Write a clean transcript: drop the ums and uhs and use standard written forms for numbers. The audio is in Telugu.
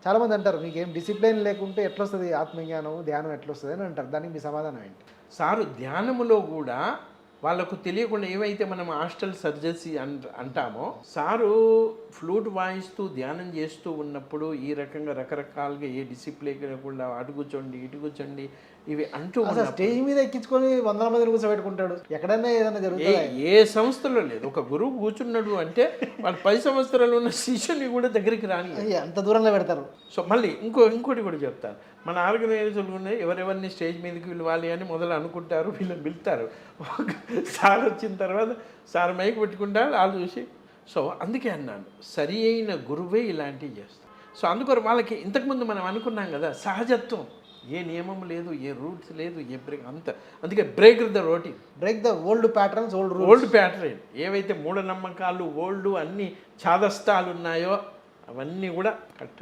చాలామంది అంటారు మీకేం డిసిప్లిన్ లేకుంటే ఎట్లొస్తుంది ఆత్మజ్ఞానం ధ్యానం ఎట్లొస్తుంది అని అంటారు. దానికి మీ సమాధానం ఏంటి? సారు ధ్యానములో కూడా వాళ్ళకు తెలియకుండా ఏవైతే మనం హాస్టల్ సర్జరీ అంటామో, సారు ఫ్లూట్ వాయిస్తూ ధ్యానం చేస్తూ ఉన్నప్పుడు ఈ రకంగా రకరకాలుగా ఏ డిసిప్లిన్ లేకుండా అటు కూర్చోండి ఇటు కూర్చోండి ఇవి అంటూ అసలు స్టేజ్ మీద ఎక్కించుకొని వందల మందిని కూర్చోబెట్టుకుంటాడు. ఎక్కడైనా ఏదైనా జరుగుతుంది. ఏ సంస్థలో లేదు. ఒక గురువు కూర్చున్నాడు అంటే వాళ్ళు 10 సంవత్సరాలు ఉన్న శిష్యుని కూడా దగ్గరికి రాని అంత దూరంలో పెడతారు. సో మళ్ళీ ఇంకోటి కూడా చెప్తాను. మన ఆర్గనైజర్లు ఉన్నాయి, ఎవరెవరిని స్టేజ్ మీదకి పిలవాలి అని మొదలు అనుకుంటారు, వీళ్ళని పిలుస్తారు. సార్ వచ్చిన తర్వాత సార్ మైక్ పెట్టుకుంటారు, వాళ్ళు చూసి. సో అందుకే అన్నాను, సరి అయిన గురువే ఇలాంటివి చేస్తారు. సో అందుకొర వాళ్ళకి ఇంతకుముందు మనం అనుకున్నాం కదా, సహజత్వం, ఏ నియమం లేదు, ఏ రూట్స్ లేదు, ఏ బ్రేక్ అందుకే break the routine, break the old patterns, old pattern. ఏవైతే మూఢనమ్మకాలు ఓల్డ్ అన్ని చాదస్తాలు ఉన్నాయో అవన్నీ కూడా కట్